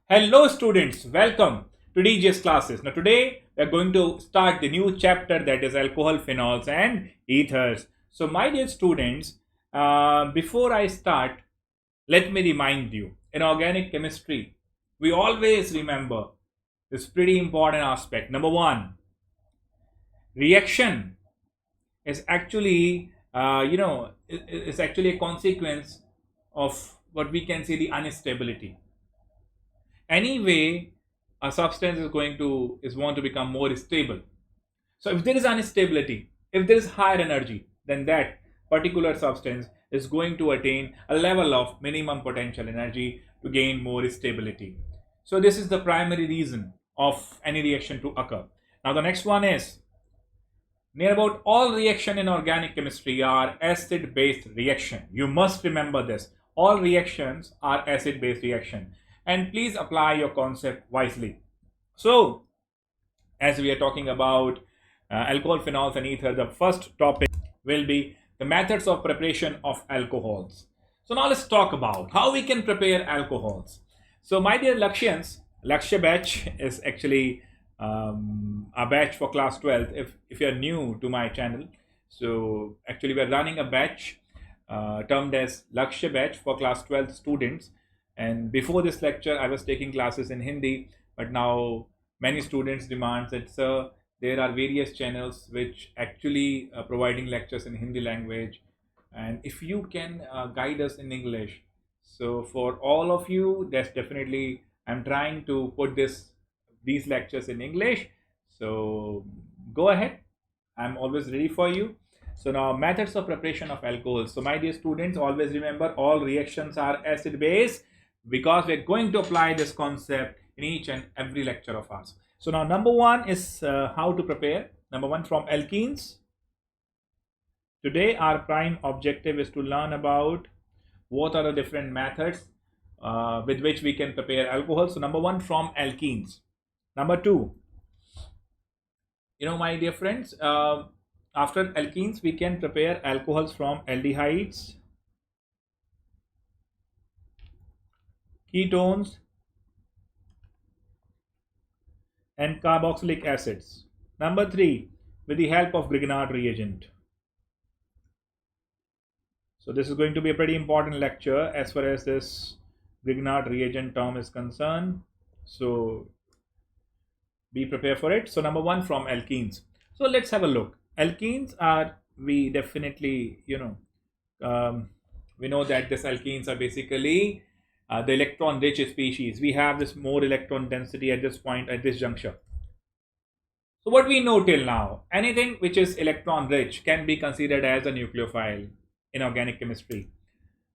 Hello students, welcome to DGS classes. Now today we are going to start the new chapter, that is alcohol, phenols and ethers. So my dear students, before I start, let me remind you, in organic chemistry, we always remember this pretty important aspect. Number one, reaction is actually, is actually a consequence of what we can say the instability. Anyway, a substance is want to become more stable. So if there is instability, if there is higher energy, then that particular substance is going to attain a level of minimum potential energy to gain more stability. So this is the primary reason of any reaction to occur. Now the next one is, near about all reaction in organic chemistry are acid-base reaction. You must remember this. All reactions are acid-base reaction. And please apply your concept wisely. So, as we are talking about alcohol, phenols and ether, the first topic will be the methods of preparation of alcohols. So now let's talk about how we can prepare alcohols. So my dear Lakshyans, LAKSHYA batch is actually a batch for class 12 if you are new to my channel. So actually we are running a batch termed as LAKSHYA batch for class 12 students. And before this lecture, I was taking classes in Hindi, but now many students demand that, sir, there are various channels which actually providing lectures in Hindi language. And if you can guide us in English. So for all of you, that's definitely, I'm trying to put these lectures in English. So go ahead. I'm always ready for you. So now methods of preparation of alcohols. So my dear students, always remember all reactions are acid base, because we're going to apply this concept in each and every lecture of ours. So now number one is how to prepare. Number one, from alkenes. Today our prime objective is to learn about what are the different methods with which we can prepare alcohol. So number one, from alkenes. Number two, my dear friends, after alkenes we can prepare alcohols from aldehydes, ketones and carboxylic acids. Number three, with the help of Grignard reagent. So this is going to be a pretty important lecture as far as this Grignard reagent term is concerned. So be prepared for it. So number one, from alkenes. So let's have a look. Alkenes are, we definitely, we know that these alkenes are basically the electron rich species. We have this more electron density at this point, at this juncture. So what we know till now, anything which is electron rich can be considered as a nucleophile in organic chemistry.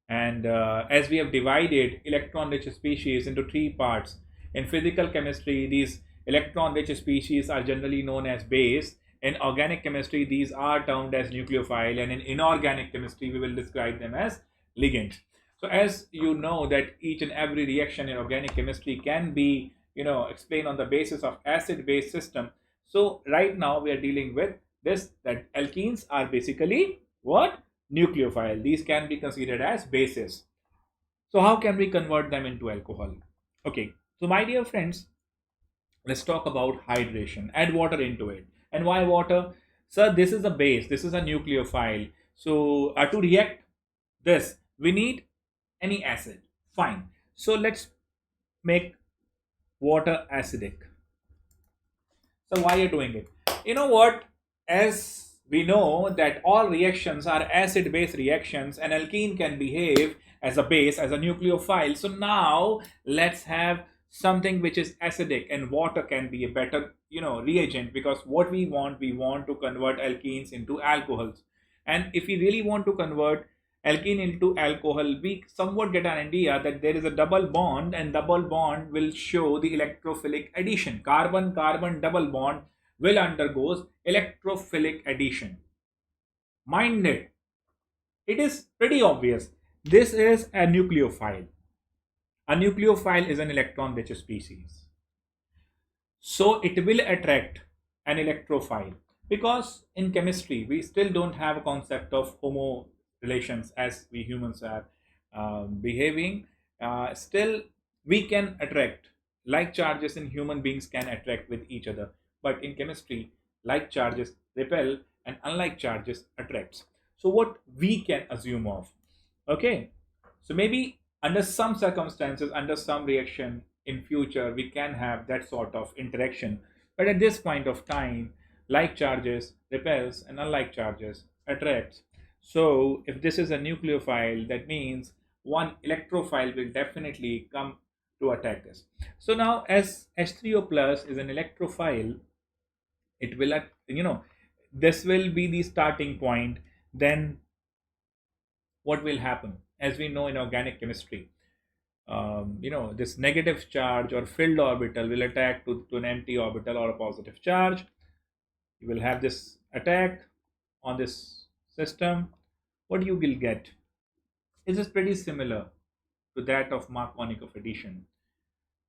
And as we have divided electron rich species into three parts, in physical chemistry these electron rich species are generally known as base. In organic chemistry these are termed as nucleophile, and in inorganic chemistry we will describe them as ligands. So as you know that each and every reaction in organic chemistry can be, explained on the basis of acid-base system. So right now we are dealing with this, that alkenes are basically what? Nucleophile. These can be considered as bases. So how can we convert them into alcohol? Okay, so my dear friends, let's talk about hydration. Add water into it. And why water? Sir, this is a base, this is a nucleophile. So to react this, we need any acid. Fine. So let's make water acidic. So why are you doing it? You know what? As we know that all reactions are acid-base reactions, and alkene can behave as a base, as a nucleophile. So now let's have something which is acidic, and water can be a better, reagent, because what we want to convert alkenes into alcohols. And if we really want to convert alkene into alcohol, we somewhat get an idea that there is a double bond, and double bond will show the electrophilic addition. Carbon-carbon double bond will undergoes electrophilic addition. Mind it, it is pretty obvious. This is a nucleophile. A nucleophile is an electron rich species. So it will attract an electrophile, because in chemistry we still don't have a concept of homo relations as we humans are behaving. Still we can attract like charges in human beings can attract with each other, but in chemistry, like charges repel and unlike charges attracts. So what we can assume of, okay, so maybe under some circumstances, under some reaction in future, we can have that sort of interaction. But at this point of time, like charges repels and unlike charges attracts. So if this is a nucleophile, that means one electrophile will definitely come to attack this. So now as H3O plus is an electrophile, it will, this will be the starting point. Then what will happen? As we know in organic chemistry, this negative charge or filled orbital will attack to an empty orbital or a positive charge. You will have this attack on this system. What you will get is pretty similar to that of Marconic addition.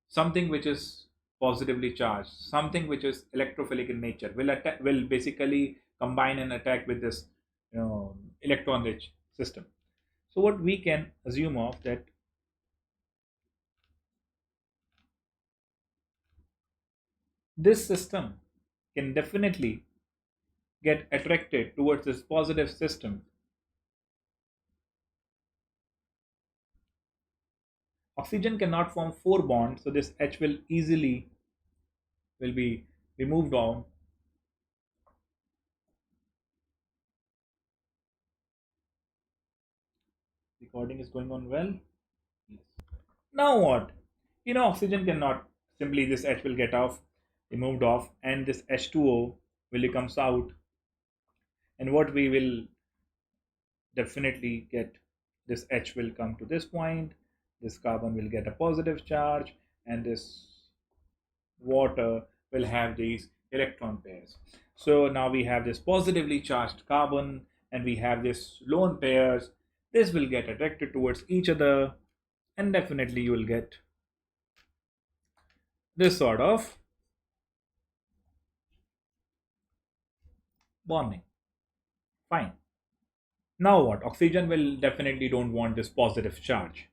Something which is positively charged, something which is electrophilic in nature, will basically combine and attack with this electron-rich system. So what we can assume of that, this system can definitely get attracted towards this positive system. Oxygen cannot form 4 bonds, so this H will easily be removed down. Recording is going on well. Yes. Now what? Oxygen cannot simply, this H will get off, removed off, and this H2O will comes out. And what we will definitely get, this H will come to this point, this carbon will get a positive charge, and this water will have these electron pairs. So now we have this positively charged carbon and we have this lone pairs. This will get attracted towards each other, and definitely you will get this sort of bonding. Fine. Now what? Oxygen will definitely don't want this positive charge.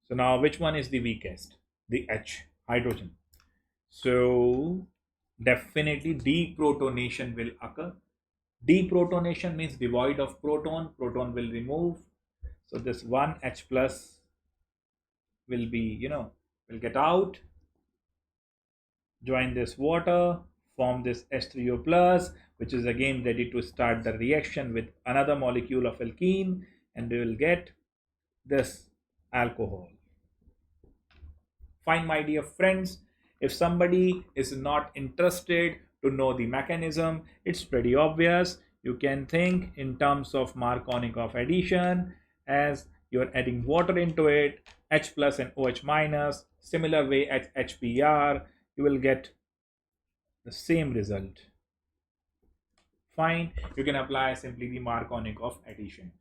So now which one is the weakest? The H, hydrogen. So definitely deprotonation will occur. Deprotonation means devoid of proton. Proton will remove. So this one H plus will be, will get out, join this water, form this H3O plus, which is again ready to start the reaction with another molecule of alkene, and we will get this alcohol. Fine, my dear friends. If somebody is not interested to know the mechanism, it's pretty obvious. You can think in terms of Marconic addition, as you're adding water into it, H plus and OH minus. Similar way at HBr, you will get the same result. Fine, you can apply simply the Marconic addition.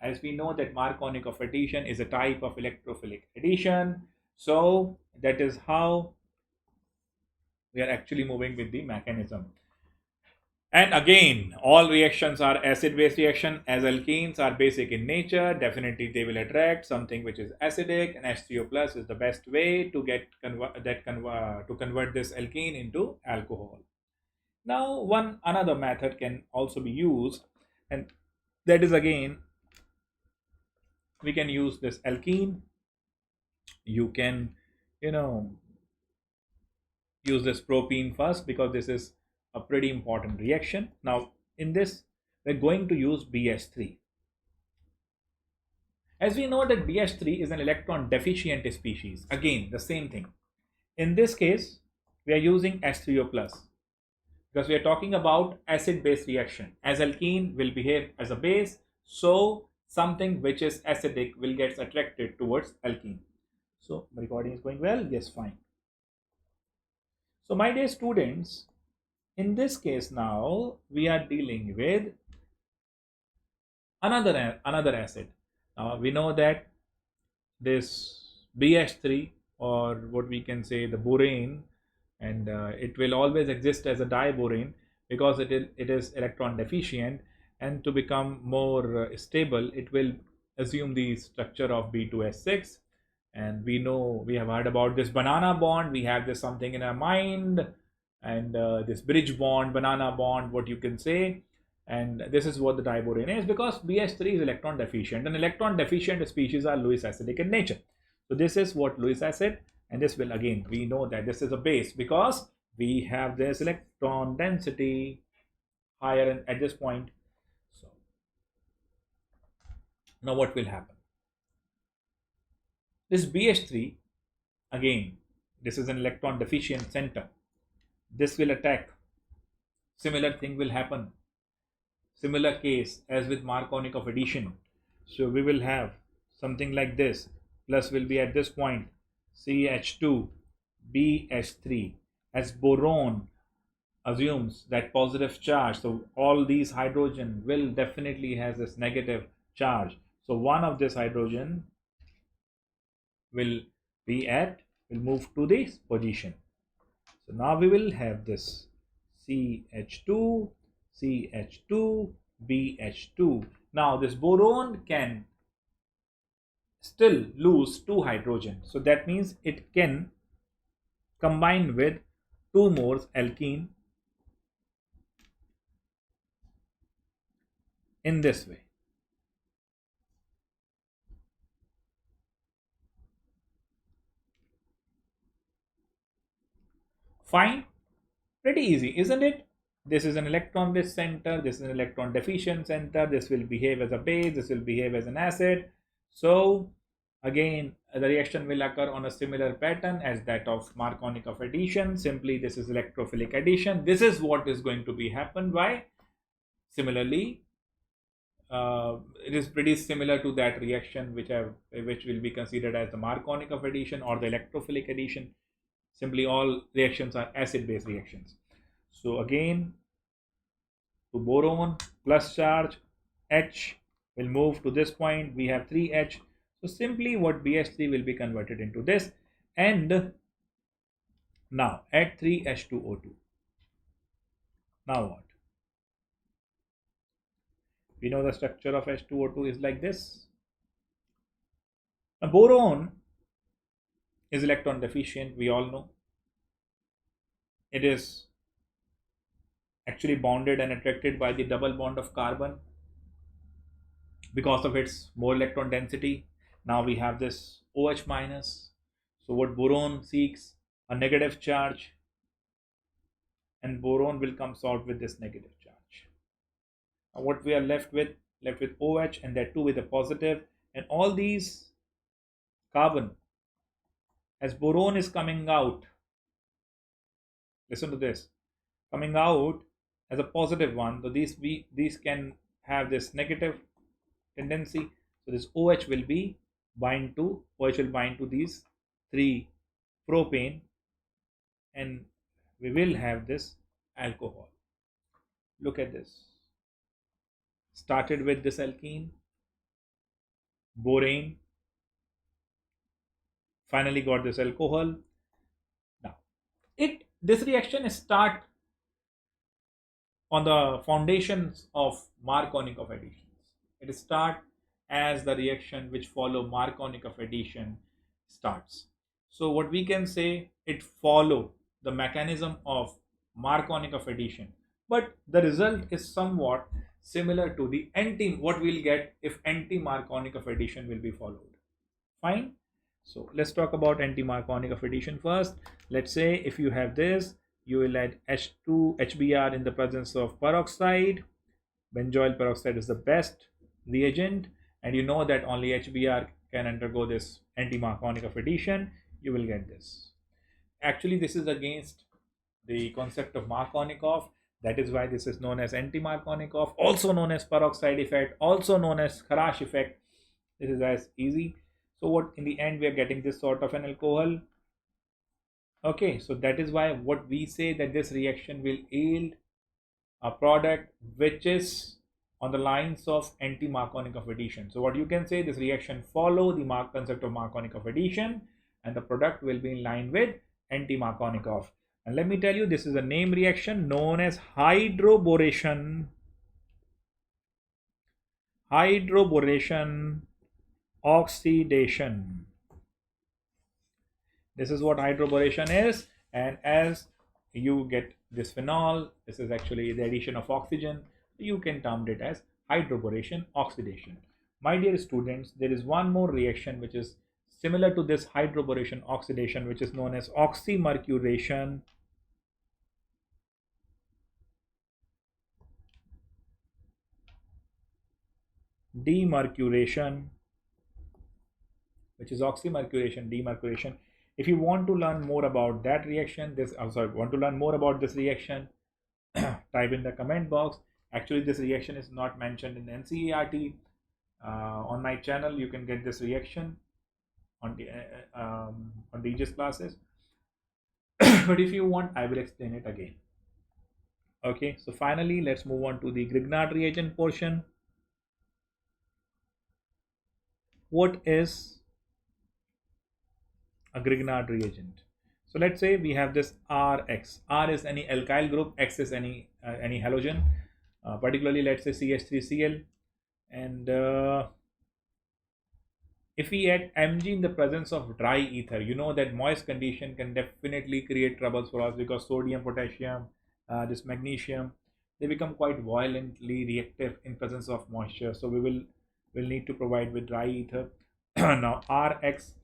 As we know that Marconic addition is a type of electrophilic addition, so that is how we are actually moving with the mechanism. And again, all reactions are acid-base reaction. As alkenes are basic in nature, definitely they will attract something which is acidic, and H3O plus is the best way to get convert this alkene into alcohol. Now, another method can also be used, and that is again, we can use this alkene. You can, use this propene first, because this is a pretty important reaction. Now in this, we're going to use BH3. As we know that BH3 is an electron deficient species. Again, the same thing. In this case, we are using H3O plus because we are talking about acid-base reaction. As alkene will behave as a base, so something which is acidic will get attracted towards alkene. So the recording is going well? Yes, fine. So my dear students, in this case now we are dealing with another acid. Now we know that this BH3, or what we can say the borane, and it will always exist as a diborane because it is electron deficient, and to become more stable it will assume the structure of B2S6, And we know, we have heard about this banana bond. We have this something in our mind, and this bridge bond, banana bond, what you can say. And this is what the diborane is, because BH3 is electron deficient, and electron deficient species are Lewis acidic in nature. So this is what Lewis acid, and this will, again, we know that this is a base because we have this electron density higher at this point. So now what will happen? This BH3, again, this is an electron deficient center. This will attack. Similar thing will happen. Similar case as with Marconic of addition. So we will have something like this. Plus will be at this point CH2 BH3, as boron assumes that positive charge. So all these hydrogen will definitely has this negative charge. So one of this hydrogen will move to this position. So now we will have this CH2, CH2, BH2. Now this boron can still lose 2 hydrogen. So that means it can combine with 2 more alkene in this way. Fine, pretty easy, isn't it? This is an electron-rich center, this is an electron deficient center, this will behave as a base, this will behave as an acid. So again, the reaction will occur on a similar pattern as that of Marconic of addition. Simply this is electrophilic addition. This is what is going to be happen. Why? Similarly, it is pretty similar to that reaction which will be considered as the Marconic of addition or the electrophilic addition. Simply all reactions are acid-base reactions. So again, to boron plus charge, H will move to this point. We have 3H. So simply what BH3 will be converted into this. And now add 3H2O2. Now what? We know the structure of H2O2 is like this. Now boron is electron deficient, we all know. It is actually bonded and attracted by the double bond of carbon because of its more electron density. Now we have this OH minus. So what boron seeks, a negative charge, and boron will come out with this negative charge. Now what we are left with OH, and that too with a positive, and all these carbon, as boron is coming out, listen to this, coming out as a positive one. So these can have this negative tendency. So this OH will bind to these 3 propane, and we will have this alcohol. Look at this. Started with this alkene, borane, finally got this alcohol. Now this reaction start on the foundations of Marconic of additions. It start as the reaction which follow Marconic of addition starts. So what we can say, it follow the mechanism of Marconic of addition, but the result is somewhat similar to the what we'll get if anti-Marconic of addition will be followed. Fine. So let's talk about anti-Marconic of addition first. Let's say if you have this, you will add H2 HBr in the presence of peroxide. Benzoyl peroxide is the best reagent, and you know that only HBr can undergo this anti-Marconic of addition. You will get this. Actually, this is against the concept of Marconic. That is why this is known as anti-Marconic, also known as peroxide effect, also known as Kharash effect. This is as easy. So what in the end we are getting this sort of an alcohol. Okay, so that is why what we say that this reaction will yield a product which is on the lines of anti-Marconic of addition. So what you can say, this reaction follow the concept of Marconic of addition, and the product will be in line with anti-Marconic of. And let me tell you, this is a name reaction known as hydroboration. Hydroboration oxidation. This is what hydroboration is, and as you get this phenol, this is actually the addition of oxygen, you can term it as hydroboration oxidation. My dear students, there is one more reaction which is similar to this hydroboration oxidation, which is known as oxymercuration demercuration, which is oxymercuration demercuration. If you want to learn more about that reaction, want to learn more about this reaction, type in the comment box. Actually, this reaction is not mentioned in NCERT. On my channel, you can get this reaction on DGS classes. But if you want, I will explain it again. Okay, so finally, let's move on to the Grignard reagent portion. What is a Grignard reagent? So let's say we have this Rx. R is any alkyl group, X is any halogen. Particularly, let's say CH3Cl, and if we add Mg in the presence of dry ether, you know that moist condition can definitely create troubles for us, because sodium, potassium, this magnesium, they become quite violently reactive in presence of moisture. So we will need to provide with dry ether. Now Rx,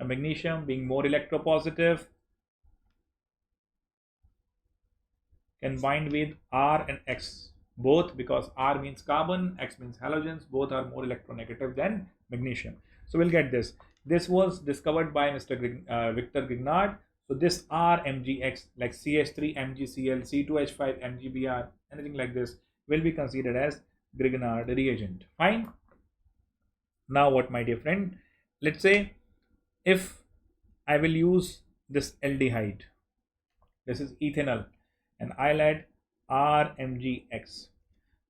magnesium being more electropositive, can bind with R and X both, because R means carbon, X means halogens, both are more electronegative than magnesium. So we'll get this. This was discovered by Mr. Victor Grignard. So this RMGX, like CH3 MgCl, C2H5 MgBr, anything like this, will be considered as Grignard reagent. Fine. Now what, my dear friend? Let's say if I will use this aldehyde, this is ethanol, and I'll add RMGX.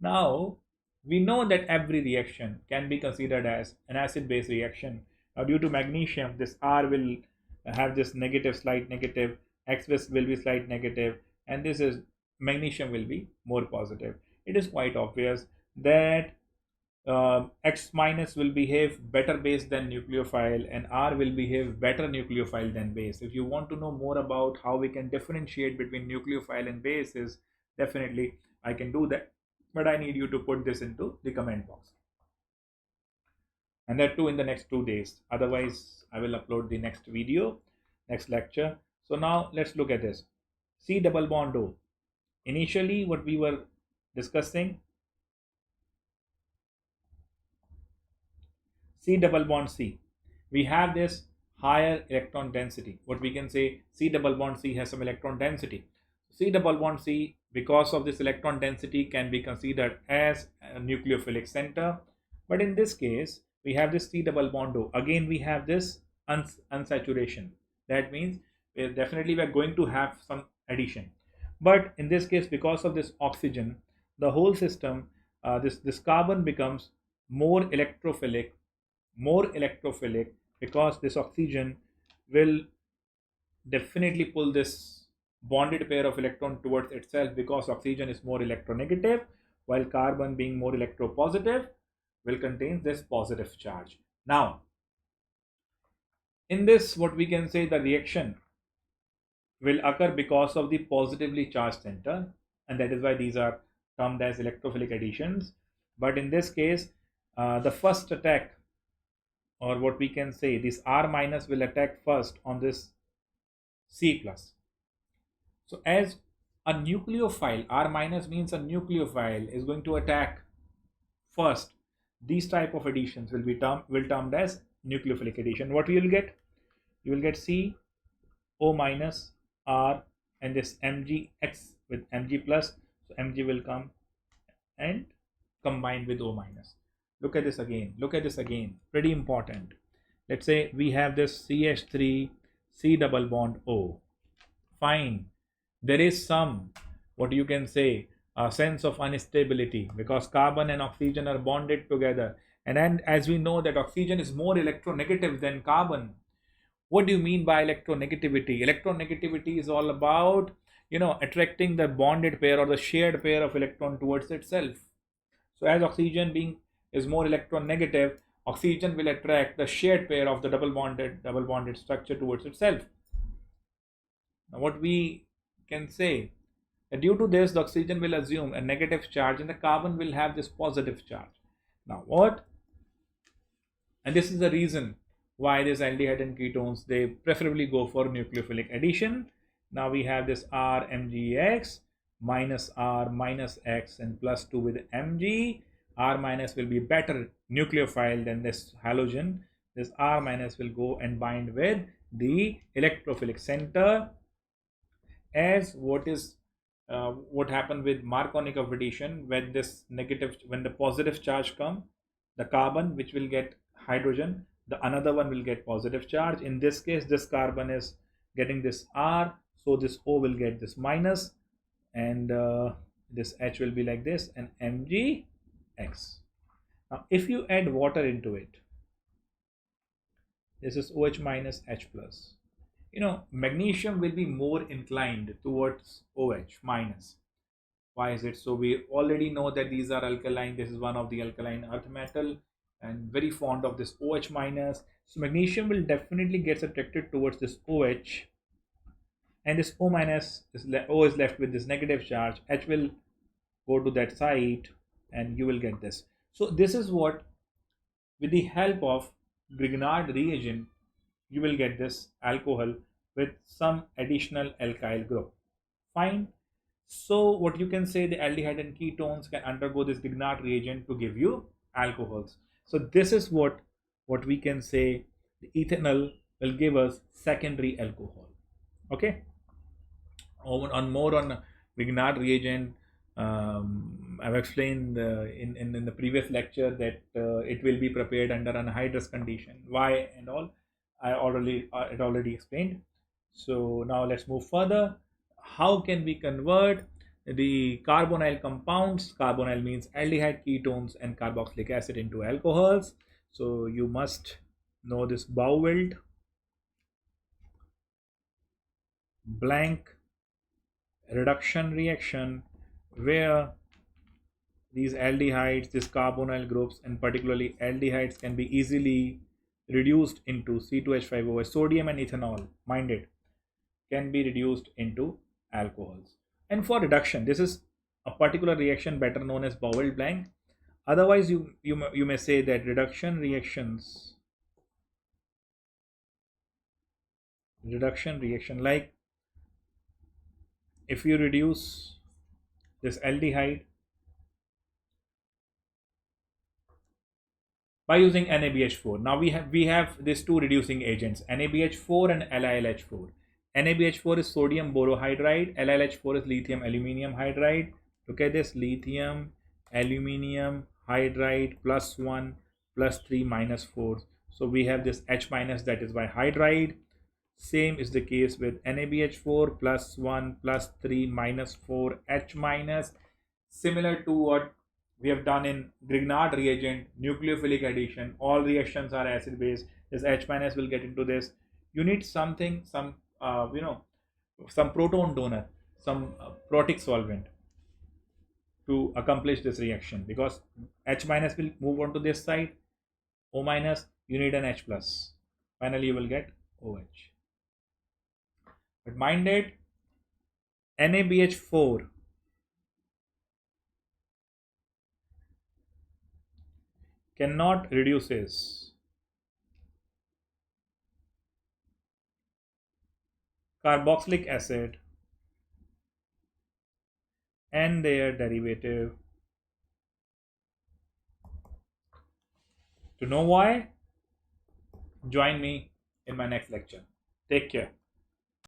Now we know that every reaction can be considered as an acid-base reaction. Now due to magnesium, this R will have this negative, slight negative, X will be slight negative, and this is magnesium will be more positive. It is quite obvious that X minus will behave better base than nucleophile, and R will behave better nucleophile than base. If you want to know more about how we can differentiate between nucleophile and bases, definitely I can do that, but I need you to put this into the comment box, and that too in the next 2 days. Otherwise, I will upload the next video, next lecture. So now let's look at this. C double bond O. Initially, what we were discussing, C double bond C, we have this higher electron density. What we can say, C double bond C has some electron density. C double bond C, because of this electron density, can be considered as a nucleophilic center. But in this case, we have this C double bond O. Again, we have this unsaturation. That means definitely we are going to have some addition. But in this case, because of this oxygen, the whole system, this carbon becomes more electrophilic, because this oxygen will definitely pull this bonded pair of electron towards itself, because oxygen is more electronegative, while carbon, being more electropositive, will contain this positive charge. Now in this, what we can say, the reaction will occur because of the positively charged center, and that is why these are termed as electrophilic additions. But in this case, the first attack, or what we can say, this R minus will attack first on this C plus. So as a nucleophile, R minus means a nucleophile is going to attack first. These type of additions will be termed as nucleophilic addition. What you will get? You will get C, O minus, R, and this MgX with Mg plus. So Mg will come and combine with O minus. Look at this again. Look at this again. Pretty important. Let's say we have this CH3 C double bond O. Fine. There is some, what you can say, a sense of instability, because carbon and oxygen are bonded together. And then, as we know that oxygen is more electronegative than carbon. What do you mean by electronegativity? Electronegativity is all about, attracting the bonded pair or the shared pair of electron towards itself. So as oxygen is more electronegative, oxygen will attract the shared pair of the double bonded structure towards itself. Now what we can say, that due to this, the oxygen will assume a negative charge and the carbon will have this positive charge. Now what? And this is the reason why this aldehyde and ketones, they preferably go for nucleophilic addition. Now we have this R Mgx minus R minus X and plus 2 with Mg. R minus will be better nucleophile than this halogen. This R minus will go and bind with the electrophilic center, as what happened with Markovnikov of addition. When this negative, when the positive charge come, the carbon which will get hydrogen, the another one will get positive charge. In this case, this carbon is getting this R, so this O will get this minus, and this H will be like this, and Mgx. Now if you add water into it, this is OH minus H plus. Magnesium will be more inclined towards OH minus. Why is it? So we already know that these are alkaline. This is one of the alkaline earth metal and very fond of this OH minus. So magnesium will definitely get attracted towards this OH, and this O minus, O is left with this negative charge. H will go to that side and you will get this. So this is what, with the help of Grignard reagent, you will get this alcohol with some additional alkyl group. Fine. So what you can say, the aldehyde and ketones can undergo this Grignard reagent to give you alcohols. So this is what we can say, the ethanol will give us secondary alcohol. Okay. On more on Grignard reagent, I've explained in the previous lecture that it will be prepared under anhydrous condition. Why and all, it already explained. So now let's move further. How can we convert the carbonyl compounds? Carbonyl means aldehyde, ketones, and carboxylic acid into alcohols. So you must know this Bauwelt blank reduction reaction, where these aldehydes, these carbonyl groups, and particularly aldehydes, can be easily reduced into C2H5OH. Sodium and ethanol, mind it, can be reduced into alcohols. And for reduction, this is a particular reaction better known as Bauwelt blank. Otherwise, you may say that reduction reaction, like if you reduce this aldehyde by using NaBH4. Now we have these two reducing agents, NaBH4 and LiLH4. NaBH4 is sodium borohydride, LiLH4 is lithium aluminium hydride. Look at this, lithium aluminium hydride plus 1 plus 3 minus 4. So we have this H minus, that is by hydride. Same is the case with NaBH4 plus 1 plus 3 minus 4 H minus. Similar to what we have done in Grignard reagent, nucleophilic addition, all reactions are acid base. This H minus will get into this. You need something, some proton donor, some protic solvent to accomplish this reaction, because H minus will move on to this side, O minus, you need an H plus. Finally, you will get OH. But mind it, NaBH4 cannot reduces carboxylic acid and their derivative. To know why, join me in my next lecture. Take care.